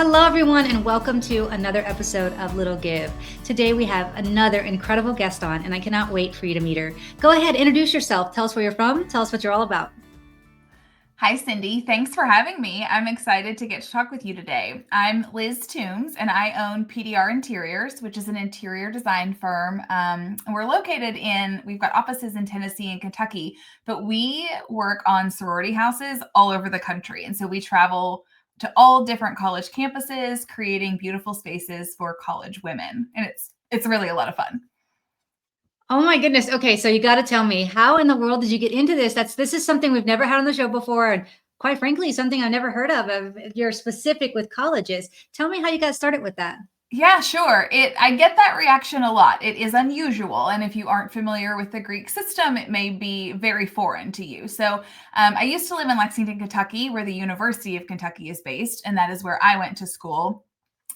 Hello, everyone, and welcome to another episode of Little Give. Today, we have another incredible guest on, and I cannot wait for you to meet her. Go ahead, introduce yourself. Tell us where you're from. Tell us what you're all about. Hi, Cindy. Thanks for having me. I'm excited to get to talk with you today. I'm Liz Toombs, and I own PDR Interiors, which is an interior design firm. And we've got offices in Tennessee and Kentucky, but we work on sorority houses all over the country. And so we travel to all different college campuses, creating beautiful spaces for college women. And it's really a lot of fun. Oh my goodness. Okay, so you got to tell me, how in the world did you get into this? This is something we've never had on the show before, and quite frankly, something I've never heard of. You're specific with colleges. Tell me how you got started with that. Yeah, sure. I get that reaction a lot. It is unusual, and if you aren't familiar with the Greek system, it may be very foreign to you. So, I used to live in Lexington, Kentucky, where the University of Kentucky is based, and that is where I went to school.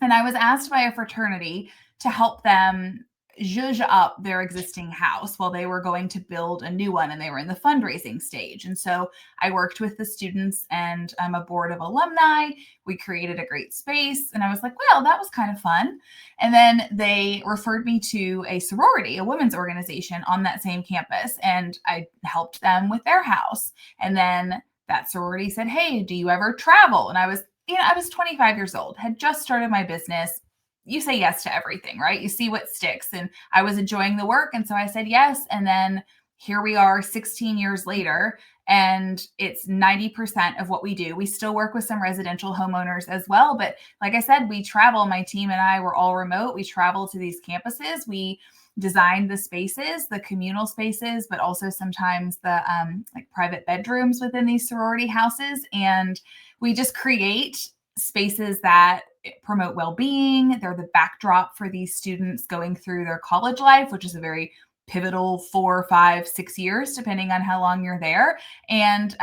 And I was asked by a fraternity to help them zhuzh up their existing house while they were going to build a new one, and they were in the fundraising stage. And so I worked with the students and a board of alumni. We created a great space, and I was like, well, that was kind of fun. And then they referred me to a sorority, a women's organization on that same campus, and I helped them with their house. And then that sorority said, hey, do you ever travel? And I was 25 years old, had just started my business. You say yes to everything, right? You see what sticks. And I was enjoying the work. And so I said yes. And then here we are 16 years later, and it's 90% of what we do. We still work with some residential homeowners as well. But like I said, we travel. My team and I were all remote. We travel to these campuses. We design the spaces, the communal spaces, but also sometimes the like private bedrooms within these sorority houses. And we just create spaces that promote well-being. They're the backdrop for these students going through their college life, which is a very pivotal 4, 5, 6 years, depending on how long you're there. And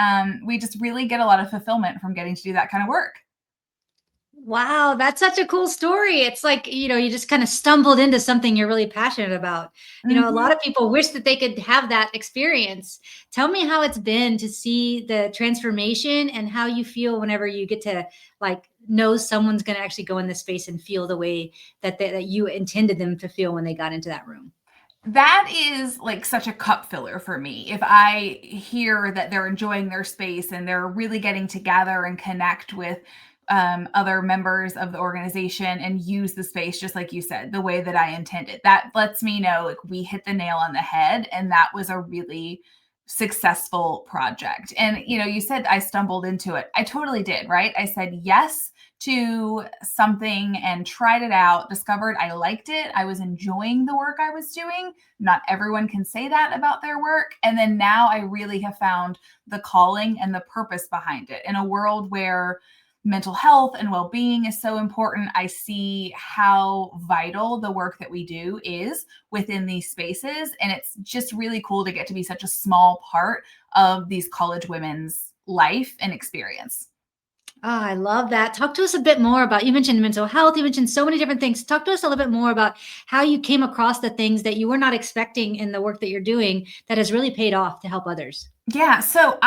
we just really get a lot of fulfillment from getting to do that kind of work. Wow, that's such a cool story. It's like, you just kind of stumbled into something you're really passionate about. A lot Mhm. of people wish that they could have that experience. Tell me how it's been to see the transformation and how you feel whenever you get to like know someone's going to actually go in this space and feel the way that you intended them to feel when they got into that room. That is like such a cup filler for me. If I hear that they're enjoying their space and they're really getting together and connect with other members of the organization and use the space, just like you said, the way that I intended, that lets me know like we hit the nail on the head. And that was a really successful project. And, you said I stumbled into it. I totally did, right? I said yes to something and tried it out, discovered I liked it. I was enjoying the work I was doing. Not everyone can say that about their work. And then now I really have found the calling and the purpose behind it. In a world where mental health and well-being is so important, I see how vital the work that we do is within these spaces. And it's just really cool to get to be such a small part of these college women's life and experience. Oh, I love that. Talk to us a bit more about, you mentioned mental health, you mentioned so many different things. Talk to us a little bit more about how you came across the things that you were not expecting in the work that you're doing that has really paid off to help others. Yeah, so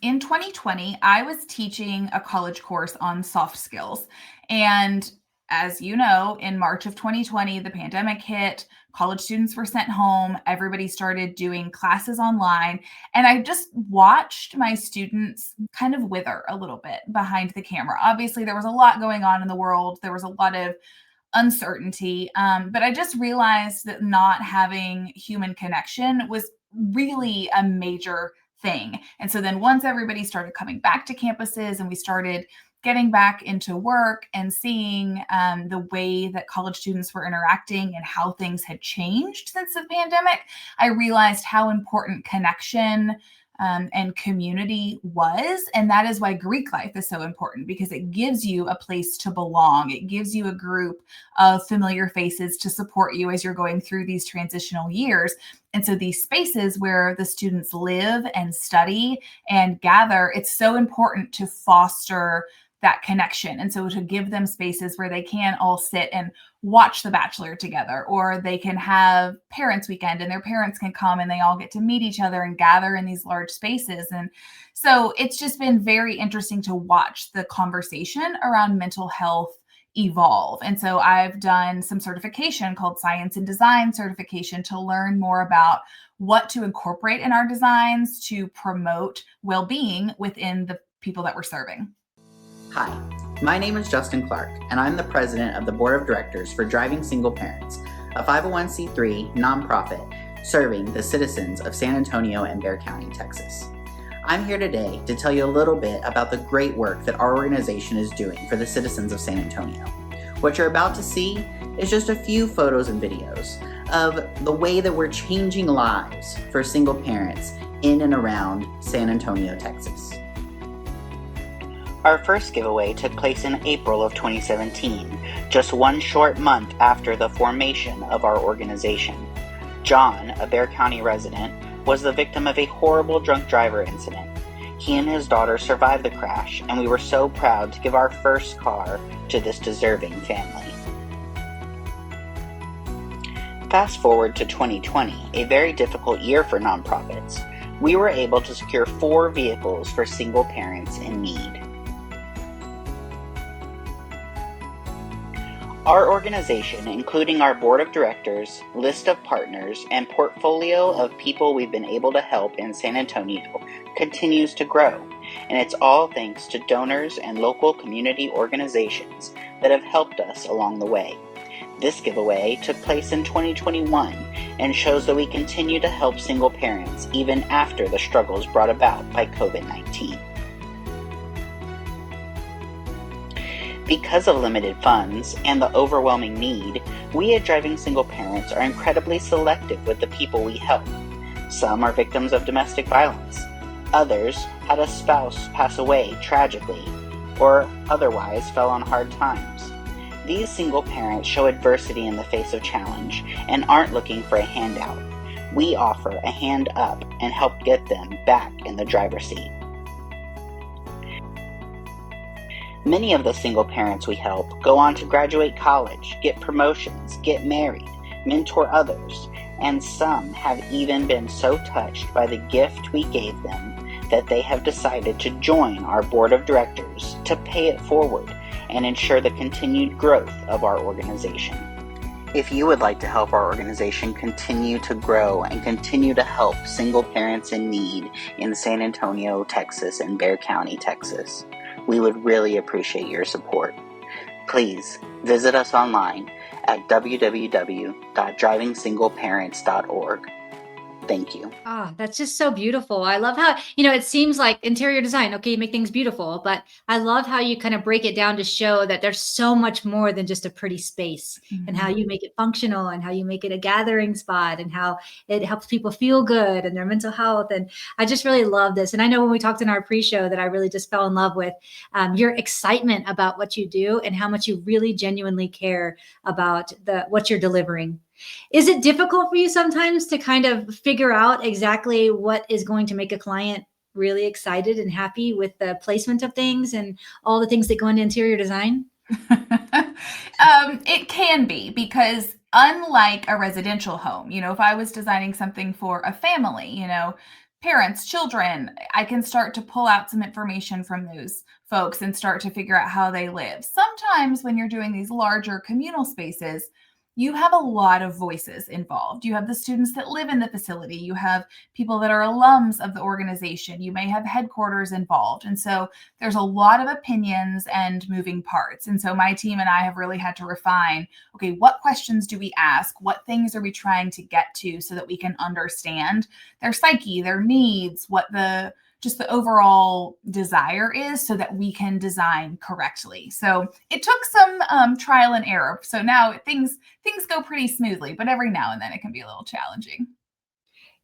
in 2020, I was teaching a college course on soft skills. And as you know, in March of 2020, the pandemic hit, college students were sent home, everybody started doing classes online. And I just watched my students kind of wither a little bit behind the camera. Obviously, there was a lot going on in the world, there was a lot of uncertainty. But I just realized that not having human connection was really a major thing. And so then once everybody started coming back to campuses and we started getting back into work and seeing the way that college students were interacting and how things had changed since the pandemic, I realized how important connection and community was. And that is why Greek life is so important, because it gives you a place to belong. It gives you a group of familiar faces to support you as you're going through these transitional years. And so these spaces where the students live and study and gather, it's so important to foster that connection. And so to give them spaces where they can all sit and watch The Bachelor together, or they can have parents weekend and their parents can come and they all get to meet each other and gather in these large spaces. And so it's just been very interesting to watch the conversation around mental health evolve. And so I've done some certification called Science and Design certification to learn more about what to incorporate in our designs to promote well-being within the people that we're serving. Hi, my name is Justin Clark, and I'm the president of the board of directors for Driving Single Parents, a 501c3 nonprofit serving the citizens of San Antonio and Bexar County, Texas. I'm here today to tell you a little bit about the great work that our organization is doing for the citizens of San Antonio. What you're about to see is just a few photos and videos of the way that we're changing lives for single parents in and around San Antonio, Texas. Our first giveaway took place in April of 2017, just one short month after the formation of our organization. John, a Bexar County resident, was the victim of a horrible drunk driver incident. He and his daughter survived the crash, and we were so proud to give our first car to this deserving family. Fast forward to 2020, a very difficult year for nonprofits. We were able to secure 4 vehicles for single parents in need. Our organization, including our board of directors, list of partners, and portfolio of people we've been able to help in San Antonio, continues to grow, and it's all thanks to donors and local community organizations that have helped us along the way. This giveaway took place in 2021 and shows that we continue to help single parents even after the struggles brought about by COVID-19. Because of limited funds and the overwhelming need, we at Driving Single Parents are incredibly selective with the people we help. Some are victims of domestic violence. Others had a spouse pass away tragically or otherwise fell on hard times. These single parents show adversity in the face of challenge and aren't looking for a handout. We offer a hand up and help get them back in the driver's seat. Many of the single parents we help go on to graduate college, get promotions, get married, mentor others, and some have even been so touched by the gift we gave them that they have decided to join our board of directors to pay it forward and ensure the continued growth of our organization. If you would like to help our organization continue to grow and continue to help single parents in need in San Antonio, Texas, and Bexar County, Texas, we would really appreciate your support. Please visit us online at www.drivingsingleparents.org. Thank you. Ah, that's just so beautiful. I love how, it seems like interior design, okay, you make things beautiful, but I love how you kind of break it down to show that there's so much more than just a pretty space, and how you make it functional, and how you make it a gathering spot, and how it helps people feel good and their mental health. And I just really love this. And I know when we talked in our pre-show that I really just fell in love with your excitement about what you do and how much you really genuinely care about what you're delivering. Is it difficult for you sometimes to kind of figure out exactly what is going to make a client really excited and happy with the placement of things and all the things that go into interior design? It can be, because unlike a residential home, if I was designing something for a family, parents, children, I can start to pull out some information from those folks and start to figure out how they live. Sometimes when you're doing these larger communal spaces, you have a lot of voices involved. You have the students that live in the facility. You have people that are alums of the organization. You may have headquarters involved. And so there's a lot of opinions and moving parts. And so my team and I have really had to refine, okay, what questions do we ask? What things are we trying to get to so that we can understand their psyche, their needs, what the overall desire is, so that we can design correctly. So it took some trial and error. So now things go pretty smoothly, but every now and then it can be a little challenging.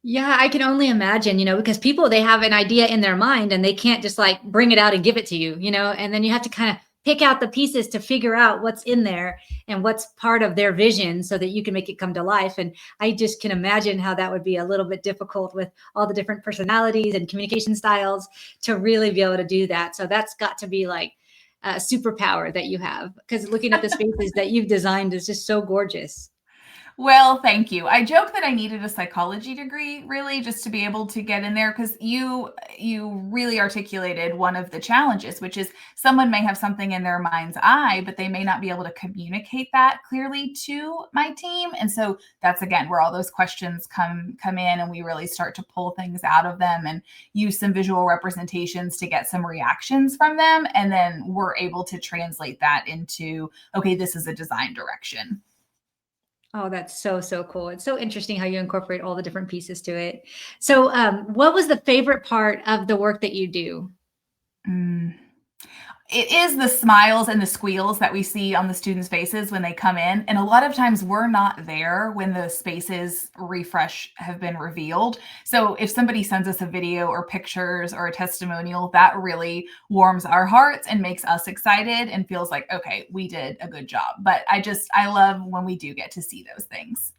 Yeah, I can only imagine, because people, they have an idea in their mind and they can't just like bring it out and give it to you, and then you have to kind of pick out the pieces to figure out what's in there and what's part of their vision so that you can make it come to life. And I just can imagine how that would be a little bit difficult with all the different personalities and communication styles to really be able to do that. So that's got to be like superpower that you have, because looking at the spaces that you've designed is just so gorgeous. Well, thank you. I joke that I needed a psychology degree, really, just to be able to get in there, because you really articulated one of the challenges, which is someone may have something in their mind's eye, but they may not be able to communicate that clearly to my team. And so that's, again, where all those questions come in, and we really start to pull things out of them and use some visual representations to get some reactions from them. And then we're able to translate that into, okay, this is a design direction. Oh, that's so, so cool. It's so interesting how you incorporate all the different pieces to it. So what was the favorite part of the work that you do? It is the smiles and the squeals that we see on the students' faces when they come in. And a lot of times we're not there when the spaces refresh have been revealed. So if somebody sends us a video or pictures or a testimonial, that really warms our hearts and makes us excited and feels like, okay, we did a good job. But I love when we do get to see those things.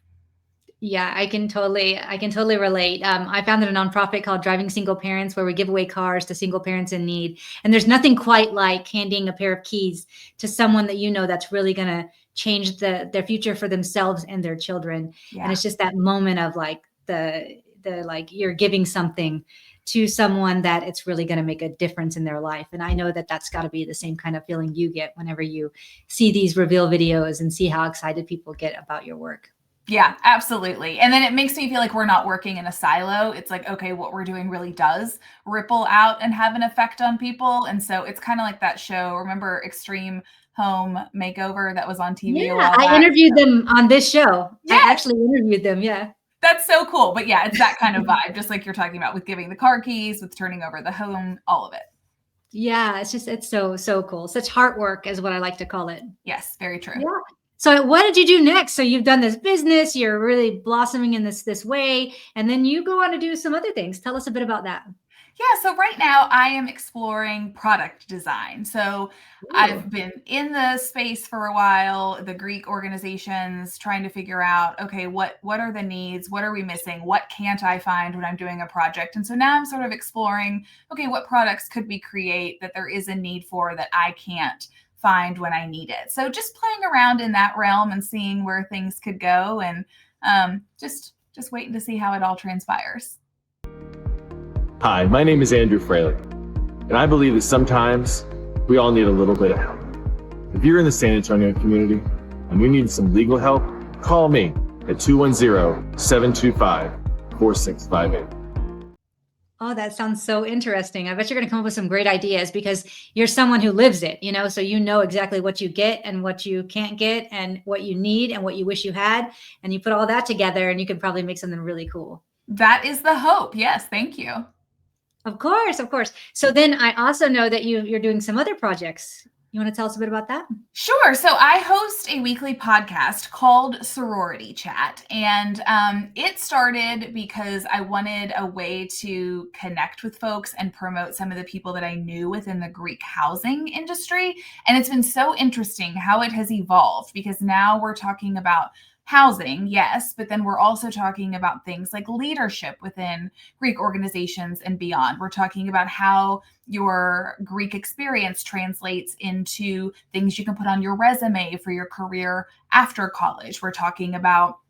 Yeah, I can totally relate. I founded a nonprofit called Driving Single Parents, where we give away cars to single parents in need. And there's nothing quite like handing a pair of keys to someone that you know that's really going to change their future for themselves and their children. Yeah. And it's just that moment of like the like you're giving something to someone that it's really going to make a difference in their life. And I know that that's got to be the same kind of feeling you get whenever you see these reveal videos and see how excited people get about your work. Yeah, absolutely. And then it makes me feel like we're not working in a silo. It's like, okay, what we're doing really does ripple out and have an effect on people. And so it's kind of like that show. Remember Extreme Home Makeover that was on TV a while back? I interviewed them on this show. Yes. I actually interviewed them. Yeah. That's so cool. But yeah, it's that kind of vibe, just like you're talking about with giving the car keys, with turning over the home, all of it. Yeah, it's so, so cool. Such heart work is what I like to call it. Yes, very true. Yeah. So what did you do next? So you've done this business, you're really blossoming in this way, and then you go on to do some other things. Tell us a bit about that. Yeah, so right now I am exploring product design. So I've been in the space for a while, the Greek organizations, trying to figure out, okay, what are the needs? What are we missing? What can't I find when I'm doing a project? And so now I'm sort of exploring, okay, what products could we create that there is a need for that I can't find when I need it? So just playing around in that realm and seeing where things could go, and just waiting to see how it all transpires. Hi, my name is Andrew Fraley, and I believe that sometimes we all need a little bit of help. If you're in the San Antonio community and you need some legal help, call me at 210-725-4658. Oh, that sounds so interesting. I bet you're going to come up with some great ideas because you're someone who lives it, so you know exactly what you get and what you can't get and what you need and what you wish you had. And you put all that together and you can probably make something really cool. That is the hope. Yes. Thank you. Of course. Of course. So then I also know that you're doing some other projects. You want to tell us a bit about that? Sure. So I host a weekly podcast called Sorority Chat. And it started because I wanted a way to connect with folks and promote some of the people that I knew within the Greek housing industry. And it's been so interesting how it has evolved, because now we're talking about housing, yes, but then we're also talking about things like leadership within Greek organizations and beyond. We're talking about how your Greek experience translates into things you can put on your resume for your career after college. We're talking about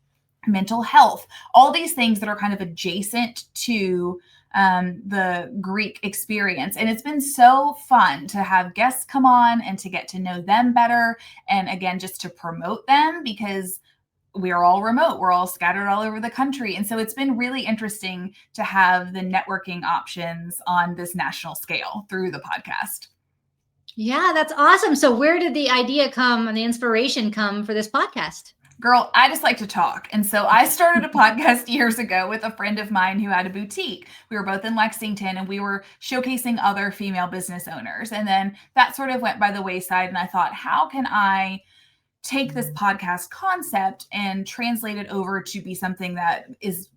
mental health, all these things that are kind of adjacent to the Greek experience. And it's been so fun to have guests come on and to get to know them better. And again, just to promote them, because we are all remote. We're all scattered all over the country. And so it's been really interesting to have the networking options on this national scale through the podcast. Yeah, that's awesome. So where did the idea come and the inspiration come for this podcast? Girl, I just like to talk. And so I started a podcast years ago with a friend of mine who had a boutique. We were both in Lexington and we were showcasing other female business owners. And then that sort of went by the wayside. And I thought, how can I take this podcast concept and translate it over to be something that is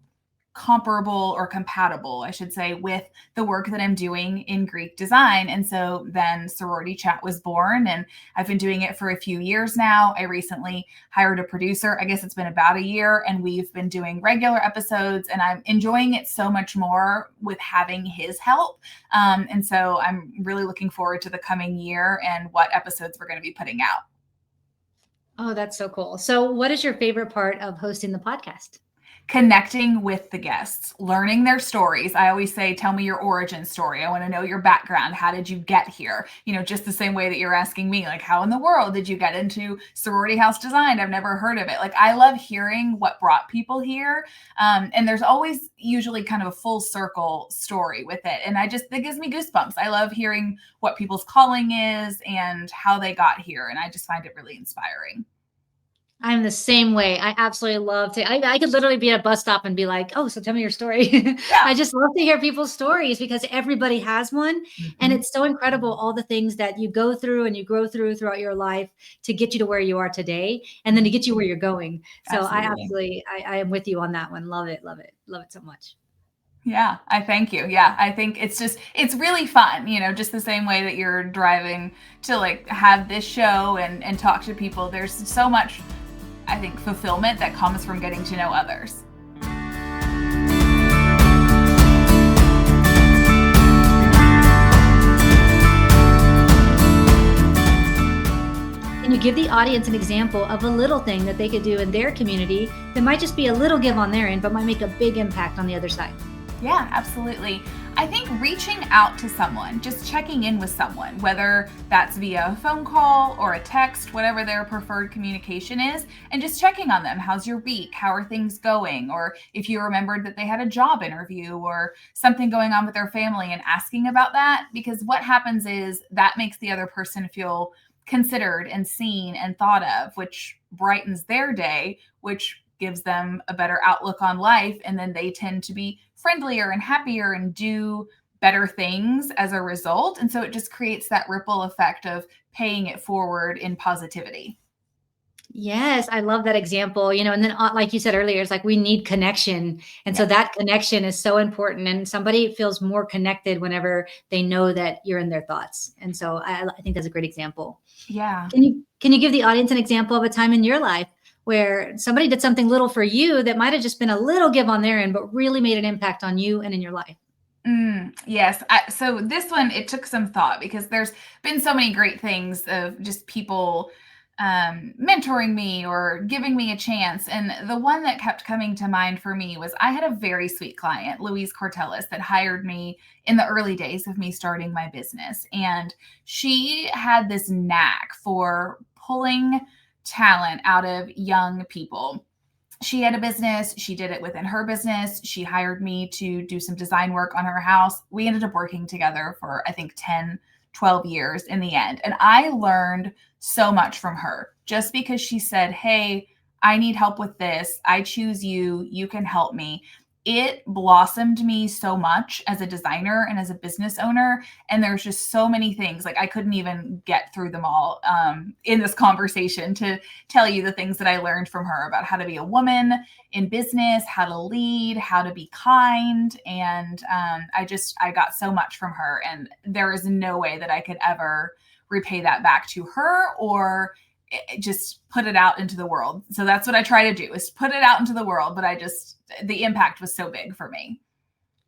comparable or compatible, I should say, with the work that I'm doing in Greek design. And so then Sorority Chat was born, and I've been doing it for a few years now. I recently hired a producer. I guess it's been about a year, and we've been doing regular episodes, and I'm enjoying it so much more with having his help. And so I'm really looking forward to the coming year and what episodes we're going to be putting out. Oh, that's so cool. So what is your favorite part of hosting the podcast? Connecting with the guests, learning their stories. I always say, tell me your origin story. I want to know your background. How did you get here? Just the same way that you're asking me, like, how in the world did you get into sorority house design? I've never heard of it. Like, I love hearing what brought people here. And there's always usually kind of a full circle story with it. And that gives me goosebumps. I love hearing what people's calling is and how they got here. And I just find it really inspiring. I'm the same way. I absolutely love to, I could literally be at a bus stop and be like, oh, so tell me your story. Yeah. I just love to hear people's stories because everybody has one. Mm-hmm. And it's so incredible, all the things that you go through and you grow throughout your life to get you to where you are today and then to get you where you're going. So Absolutely. I am with you on that one. Love it. Love it. Love it so much. Yeah, I thank you. Yeah, I think it's really fun, just the same way that you're driving to like have this show and talk to people. There's so much, I think, fulfillment that comes from getting to know others. Can you give the audience an example of a little thing that they could do in their community that might just be a little give on their end, but might make a big impact on the other side? Yeah, absolutely. I think reaching out to someone, just checking in with someone, whether that's via a phone call or a text, whatever their preferred communication is, and just checking on them. How's your week? How are things going? Or if you remembered that they had a job interview or something going on with their family, and asking about that, because what happens is that makes the other person feel considered and seen and thought of, which brightens their day, which gives them a better outlook on life. And then they tend to be friendlier and happier and do better things as a result. And so it just creates that ripple effect of paying it forward in positivity. Yes, I love that example, and then like you said earlier, it's like we need connection. And so that connection is so important, and somebody feels more connected whenever they know that you're in their thoughts. And so I think that's a great example. Yeah. Can you give the audience an example of a time in your life where somebody did something little for you that might have just been a little give on their end, but really made an impact on you and in your life? Yes. So this one, it took some thought because there's been so many great things of just people mentoring me or giving me a chance. And the one that kept coming to mind for me was I had a very sweet client, Louise Cortellis, that hired me in the early days of me starting my business. And she had this knack for pulling talent out of young people. She had a business. She did it within her business. She hired me to do some design work on her house. We ended up working together for, I think, 10, 12 years in the end. And I learned so much from her just because she said, hey, I need help with this. I choose you. You can help me. It blossomed me so much as a designer and as a business owner. And there's just so many things, like I couldn't even get through them all in this conversation to tell you the things that I learned from her about how to be a woman in business, how to lead, how to be kind. And I got so much from her, and there is no way that I could ever repay that back to her or just put it out into the world. So that's what I try to do, is put it out into the world. But the impact was so big for me.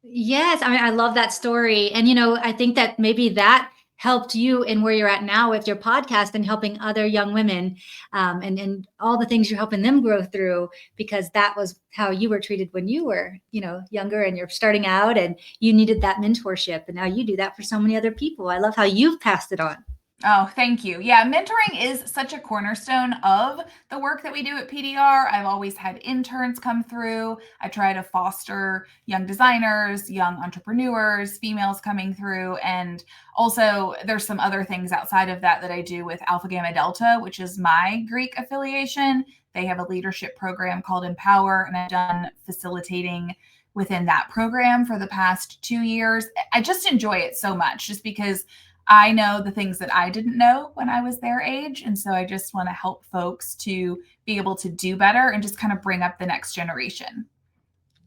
Yes. I mean, I love that story. And, I think that maybe that helped you in where you're at now with your podcast and helping other young women and all the things you're helping them grow through, because that was how you were treated when you were, younger and you're starting out and you needed that mentorship. And now you do that for so many other people. I love how you've passed it on. Oh, thank you. Yeah, mentoring is such a cornerstone of the work that we do at PDR. I've always had interns come through. I try to foster young designers, young entrepreneurs, females coming through. And also there's some other things outside of that I do with Alpha Gamma Delta, which is my Greek affiliation. They have a leadership program called Empower, and I've done facilitating within that program for the past 2 years. I just enjoy it so much just because I know the things that I didn't know when I was their age. And so I just want to help folks to be able to do better and just kind of bring up the next generation.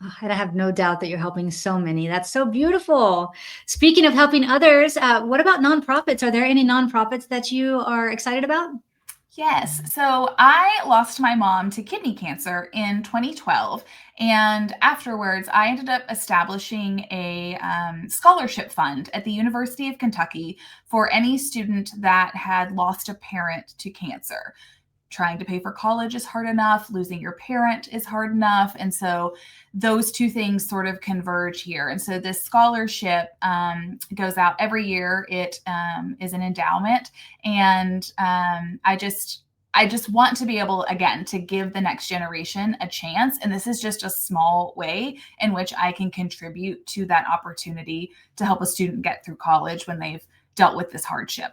Oh, and I have no doubt that you're helping so many. That's so beautiful. Speaking of helping others, what about nonprofits? Are there any nonprofits that you are excited about? Yes. So I lost my mom to kidney cancer in 2012. And afterwards, I ended up establishing a scholarship fund at the University of Kentucky for any student that had lost a parent to cancer. Trying to pay for college is hard enough, losing your parent is hard enough. And so those two things sort of converge here. And so this scholarship goes out every year. It is an endowment. And I just want to be able, again, to give the next generation a chance. And this is just a small way in which I can contribute to that opportunity to help a student get through college when they've dealt with this hardship.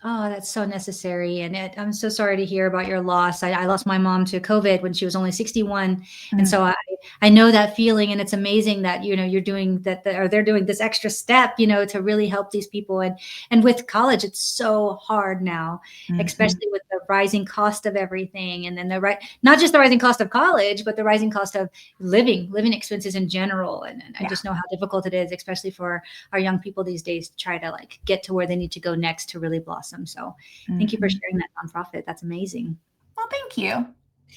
Oh, that's so necessary. And I'm so sorry to hear about your loss. I lost my mom to COVID when she was only 61. And so I know that feeling, and it's amazing that, you're doing that, or they're doing this extra step, to really help these people. And with college, it's so hard now, especially with the rising cost of everything. And then not just the rising cost of college, but the rising cost of living expenses in general. And I just know how difficult it is, especially for our young people these days, to try to get to where they need to go next to really blossom. So thank you for sharing that nonprofit. That's amazing. Well, thank you.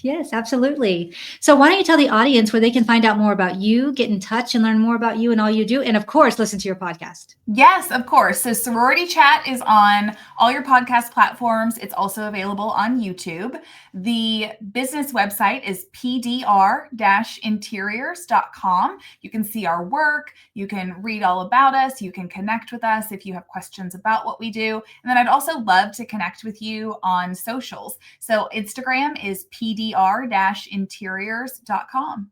Yes, absolutely. So why don't you tell the audience where they can find out more about you, get in touch and learn more about you and all you do, and of course, listen to your podcast. Yes, of course. So Sorority Chat is on all your podcast platforms. It's also available on YouTube. The business website is PDR-interiors.com. You can see our work. You can read all about us. You can connect with us if you have questions about what we do. And then I'd also love to connect with you on socials. So Instagram is PDR-interiors.com.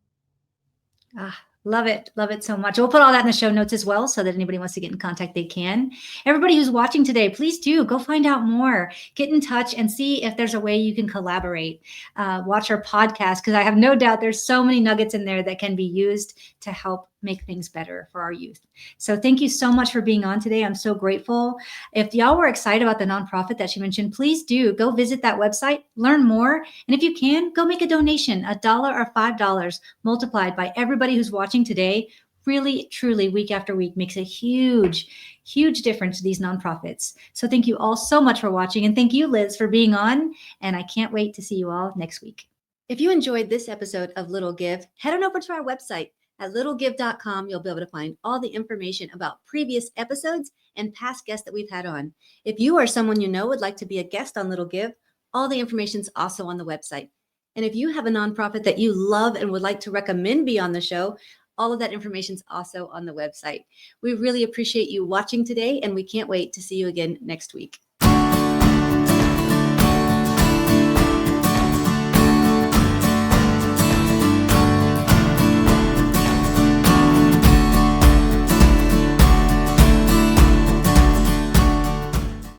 Love it. Love it so much. We'll put all that in the show notes as well, so that anybody wants to get in contact, they can. Everybody who's watching today, please do go find out more, get in touch and see if there's a way you can collaborate. Watch our podcast, because I have no doubt there's so many nuggets in there that can be used to help make things better for our youth. So thank you so much for being on today. I'm so grateful. If y'all were excited about the nonprofit that she mentioned, please do go visit that website, learn more. And if you can, go make a donation, $1 or $5 multiplied by everybody who's watching today. Really, truly, week after week makes a huge, huge difference to these nonprofits. So thank you all so much for watching. And thank you, Liz, for being on. And I can't wait to see you all next week. If you enjoyed this episode of Little Give, head on over to our website. At littlegive.com, you'll be able to find all the information about previous episodes and past guests that we've had on. If you or someone you know would like to be a guest on Little Give, all the information is also on the website. And if you have a nonprofit that you love and would like to recommend be on the show, all of that information is also on the website. We really appreciate you watching today, and we can't wait to see you again next week.